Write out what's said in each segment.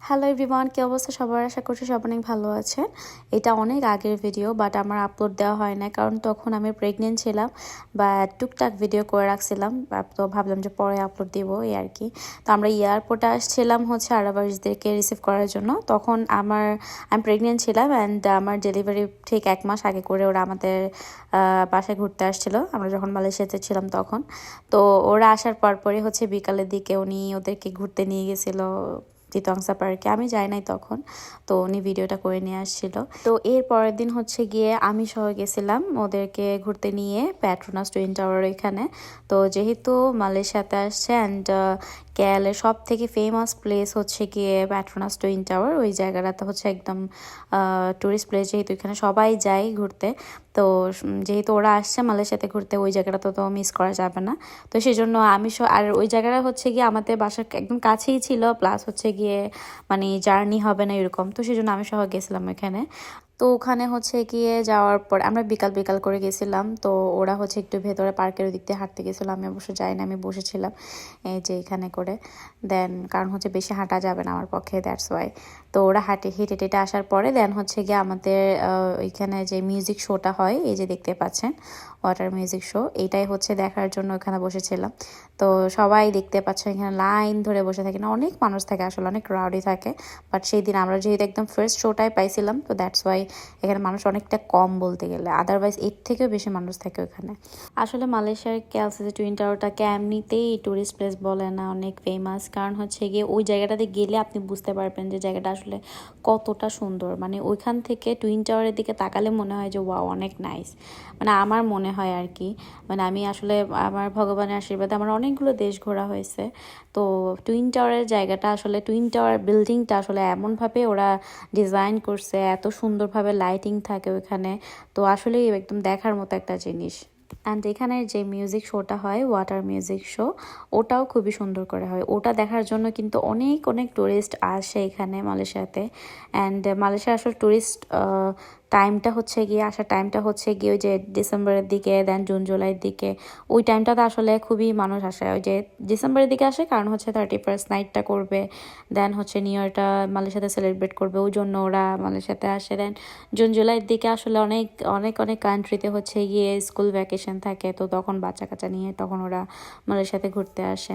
Hello everyone, কি অবস্থা সবার? আশা করছি সব অনেক ভালো আছেন। এটা অনেক আগের ভিডিও, বাট আমার আপলোড দেওয়া হয় না কারণ তখন আমি প্রেগনেন্ট ছিলাম বা টুকটাক ভিডিও করে রাখছিলাম। তো ভাবলাম যে পরে আপলোড দিব এই আর কি। তো আমরা এয়ারপোর্টে আসছিলাম হচ্ছে আরাবারিজদেরকে রিসিভ করার জন্য। তখন আমি প্রেগনেন্ট ছিলাম অ্যান্ড আমার ডেলিভারি ঠিক 1 মাস আগে করে ওরা আমাদের বাসায় ঘুরতে আসছিল, আমরা যখন মালয়েশিয়াতে ছিলাম তখন। তো ওরা আসার পরপরই হচ্ছে বিকালের দিকে উনি ওদেরকে ঘুরতে নিয়ে গেছিলো চিতংসা পার্কে। আমি যাই নাই তখন, তো উনি ভিডিওটা করে নিয়ে আসছিল। তো এর পরের দিন হচ্ছে গিয়ে আমি সহ গেছিলাম ওদেরকে ঘুরতে নিয়ে পেট্রোনাস টুইন টাওয়ার এখানে। তো যেহেতু মালয়েশিয়াতে আসছে অ্যান্ড কেএলের সব থেকে ফেমাস প্লেস হচ্ছে গিয়ে পেট্রোনাস টুইন টাওয়ার, ওই জায়গাটাতে হচ্ছে একদম টুরিস্ট প্লেস, যেহেতু এখানে সবাই যায় ঘুরতে। তো যেহেতু ওরা আসছে মালয়েশিয়াতে ঘুরতে, ওই জায়গাটা তো মিস করা যাবে না। তো সেই জন্য আর ওই জায়গাটা হচ্ছে গিয়ে আমাদের বাসার একদম কাছেই ছিল, প্লাস হচ্ছে গিয়ে মানে জার্নি হবে না এরকম। তো সেই জন্য আমি সহ গেছিলাম এখানে। তো ওখানে হচ্ছে গিয়ে যাওয়ার পর আমরা বিকাল বিকাল করে গেছিলাম। তো ওরা হচ্ছে একটু ভেতরে পার্কের দিক দিয়ে হাঁটতে গেছিলো, আমি অবশ্য যাই না, আমি বসেছিলাম এই যে এখানে করে। দেন কারণ হচ্ছে বেশি হাঁটা যাবে না আমার পক্ষে, দ্যাটস ওয়াই। তো ওরা হেঁটে টেটে আসার পরে দেন হচ্ছে গিয়ে আমাদের ওইখানে যে মিউজিক শোটা হয়, এই যে দেখতে পাচ্ছেন ওয়াটার মিউজিক শো, এইটাই হচ্ছে দেখার জন্য ওখানে বসেছিলাম। তো সবাই দেখতে পাচ্ছেন এখানে লাইন ধরে বসে থাকে, না অনেক মানুষ থাকে, আসলে অনেক ক্রাউডই থাকে। বাট সেই দিন আমরা যেহেতু একদম ফার্স্ট শোটাই পাইছিলাম, তো দ্যাটস ওয়াই এখানে মানুষ অনেকটা কম বলতে গেলে, আদারওয়াইজ এর থেকেও বেশি মানুষ থাকে ওখানে। আসলে মালয়েশিয়ার কেএলসিসি টুইন টাওয়ারটাকে এমনিতেই টুরিস্ট প্লেস বলে না, অনেক ফেমাস। কারণ হচ্ছে গিয়ে ওই জায়গাটাতে গেলে আপনি বুঝতে পারবেন যে জায়গাটা আসলে কতটা সুন্দর। মানে ওইখান থেকে টুইন টাওয়ারের দিকে তাকালে মনে হয় যে ওয়াও অনেক নাইস, মানে আমার মনে হয় আর কি। মানে আমি আসলে আমার ভগবানের আশীর্বাদে আমার অনেকগুলো দেশ ঘোরা হয়েছে। তো টুইন টাওয়ারের জায়গাটা আসলে, টুইন টাওয়ার বিল্ডিংটা আসলে এমনভাবে ওরা ডিজাইন করছে, এত সুন্দরভাবে লাইটিং থাকে ওইখানে। তো আসলেই একদম দেখার মতো একটা জিনিস। অ্যান্ড এখানে যে মিউজিক শোটা হয়, ওয়াটার মিউজিক শো, ওটাও খুবই সুন্দর করে হয়। ওটা দেখার জন্য কিন্তু অনেক অনেক টুরিস্ট আসে এখানে মালয়েশিয়াতে। অ্যান্ড মালয়েশিয়া আসলে টুরিস্ট আসার টাইমটা হচ্ছে গিয়ে ওই যে ডিসেম্বরের দিকে, দেন জুন জুলাইয়ের দিকে। ওই টাইমটাতে আসলে খুবই মানুষ আসে। ওই যে ডিসেম্বরের দিকে আসে কারণ হচ্ছে 31st নাইটটা করবে, দেন হচ্ছে নিউ ইয়ারটা মালয়েশিয়াতে সেলিব্রেট করবে, ওই জন্য ওরা মালয়েশিয়াতে আসে। দেন জুন জুলাইয়ের দিকে আসলে অনেক অনেক অনেক কান্ট্রিতে হচ্ছে গিয়ে স্কুল ভ্যাকেশন থাকে, তো তখন বাচ্চা কাচ্চা নিয়ে তখন ওরা মালয়েশিয়াতে ঘুরতে আসে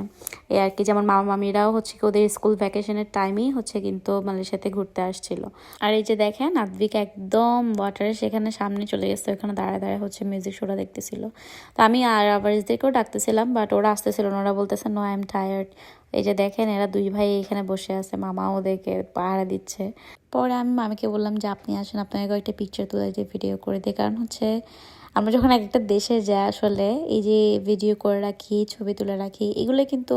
এই আর কি। যেমন মামা মামিরাও হচ্ছে কি ওদের স্কুল ভ্যাকেশনের টাইমেই হচ্ছে কিন্তু মালয়েশিয়াতে ঘুরতে আসছিল। আর এই যে দেখেন আদ্বিক একদম ওয়াটারে সেখানে সামনে চলে গেছে, ওখানে দাঁড়ায় দাঁড়ায় হচ্ছে মিউজিক শোটা দেখতেছিল। তো আমি আর আবারিজদেরকেও ডাকতেছিলাম, বাট ওরা আসতেছিল না, ওরা বলতেছে নো আই এম টায়ার্ড। এই যে দেখেন এরা দুই ভাই এখানে বসে আছে, মামা ওদেরকে পাহারা দিচ্ছে। পরে আমি মামিকে বললাম যে আপনি আসেন, আপনাকে কয়েকটা পিকচার তুলে দিয়ে ভিডিও করে দিই। কারণ হচ্ছে আমরা যখন এক একটা দেশে যাই আসলে এই যে ভিডিও করে রাখি, ছবি তুলে রাখি, এগুলো কিন্তু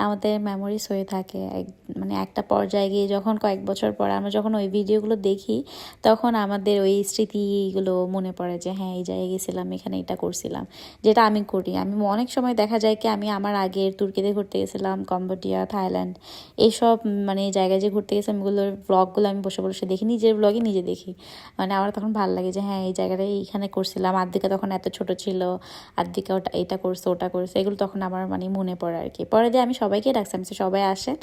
আমাদের মেমোরিজ হয়ে থাকে। মানে একটা পর্যায়ে গিয়ে যখন কয়েক বছর পর আমরা যখন ওই ভিডিওগুলো দেখি, তখন আমাদের ওই স্মৃতিগুলো মনে পড়ে যে হ্যাঁ এই জায়গায় গেছিলাম, এখানে এটা করছিলাম। যেটা আমি করি, আমি অনেক সময় দেখা যায় কি আমি আমার আগের তুর্কিতে ঘুরতে গেছিলাম, কম্বোডিয়া, থাইল্যান্ড, এইসব মানে জায়গায় যে ঘুরতে গেছিলাম এগুলোর ব্লগগুলো আমি বসে বসে দেখি, নিজের ব্লগে নিজে দেখি। মানে আমার তখন ভালো লাগে যে হ্যাঁ এই জায়গাটা এইখানে করছিলাম, আদ্বিকা তখন এত ছোট ছিল, আদ্বিকা ওটা এটা করছে ওটা করছে, এগুলো তখন আমার মানে মনে পড়ে আর কি। পরে দিয়ে আমি সবাইকে ডাকছি, আমি সবাই আসেন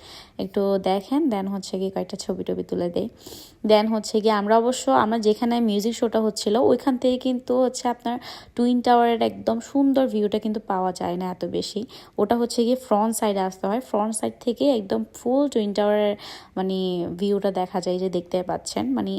একটু দেখেন, দেন হচ্ছে গিয়ে কয়েকটা ছবি টবি তুলে দেয়। দেন হচ্ছে গিয়ে আমরা যেখানে মিউজিক শোটা হচ্ছিল ওইখান থেকে কিন্তু হচ্ছে আপনার টুইন টাওয়ারের একদম সুন্দর ভিউটা কিন্তু পাওয়া যায় না এত বেশি। ওটা হচ্ছে গিয়ে ফ্রন্ট সাইডে আসতে হয়, ফ্রন্ট সাইড থেকে একদম ফুল টুইন টাওয়ারের মানে ভিউটা দেখা যায়, যে দেখতে পাচ্ছেন। মানে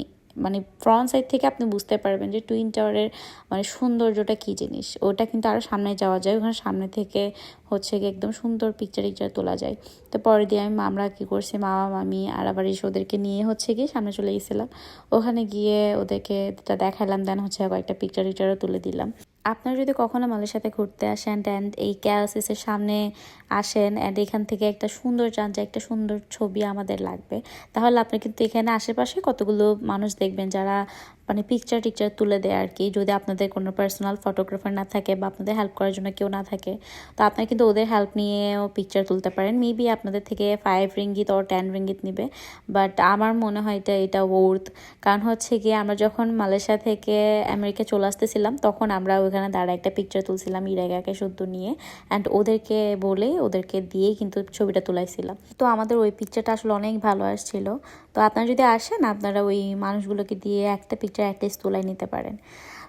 মানে ফ্রন্ট সাইড থেকে আপনি বুঝতে পারবেন যে টুইন টাওয়ারের মানে সৌন্দর্যটা কী জিনিস। ওটা কিন্তু আরও সামনে যাওয়া যায়, ওখানে সামনে থেকে হচ্ছে গিয়ে একদম সুন্দর পিকচার তোলা যায়। তো পরে দিয়ে আমরা কী করছি, মামা মামি আর আবার ওদেরকে নিয়ে হচ্ছে গিয়ে সামনে চলে গেছিলাম। ওখানে গিয়ে ওদেরকে দেখালাম, দেন হচ্ছে কয়েকটা পিকচারও তুলে দিলাম। আপনারা যদি কখনো মালয়েশিয়াতে ঘুরতে আসেন অ্যান্ড এই কেএলসিসির সামনে আসেন অ্যান্ড এখান থেকে একটা সুন্দর চান যে একটা সুন্দর ছবি আমাদের লাগবে, তাহলে আপনি কিন্তু এখানে আশেপাশে কতগুলো মানুষ দেখবেন যারা মানে পিকচার টিকচার তুলে দেয় আর কি, যদি আপনাদের কোনো পার্সোনাল ফটোগ্রাফার না থাকে বা আপনাদের হেল্প করার জন্য কেউ না থাকে, তো আপনারা কিন্তু ওদের হেল্প নিয়েও পিকচার তুলতে পারেন। মেবি আপনাদের থেকে 5 রিঙ্গিত or 10 রিঙ্গিত নেবে, বাট আমার মনে হয় এটা ওর্থ। কারণ হচ্ছে গিয়ে আমরা যখন মালয়েশিয়া থেকে আমেরিকা চলে আসতেছিলাম তখন আমরা ওইখানে দাঁড়া একটা পিকচার তুলছিলাম ইরাকে শুদ্ধ নিয়ে, অ্যান্ড ওদেরকে বলে ওদেরকে দিয়ে কিন্তু ছবিটা তুলাইছিলাম। তো আমাদের ওই পিকচারটা আসলে অনেক ভালো আসছিল। তো আপনারা যদি আসেন আপনারা ওই মানুষগুলোকে দিয়ে একটা পিকচার অ্যাটলিস্ট তুলাই নিতে পারেন।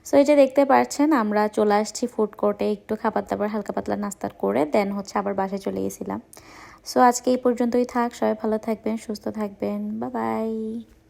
সো এই যে দেখতে পাচ্ছেন আমরা চলে আসছি ফুড কোর্টে, একটু খাবার দাবার হালকা পাতলা নাস্তা করে দেন হচ্ছে আবার বাসায় চলে গেছিলাম। সো আজকে এই পর্যন্তই থাক, সবাই ভালো থাকবেন, সুস্থ থাকবেন, বাই বাই।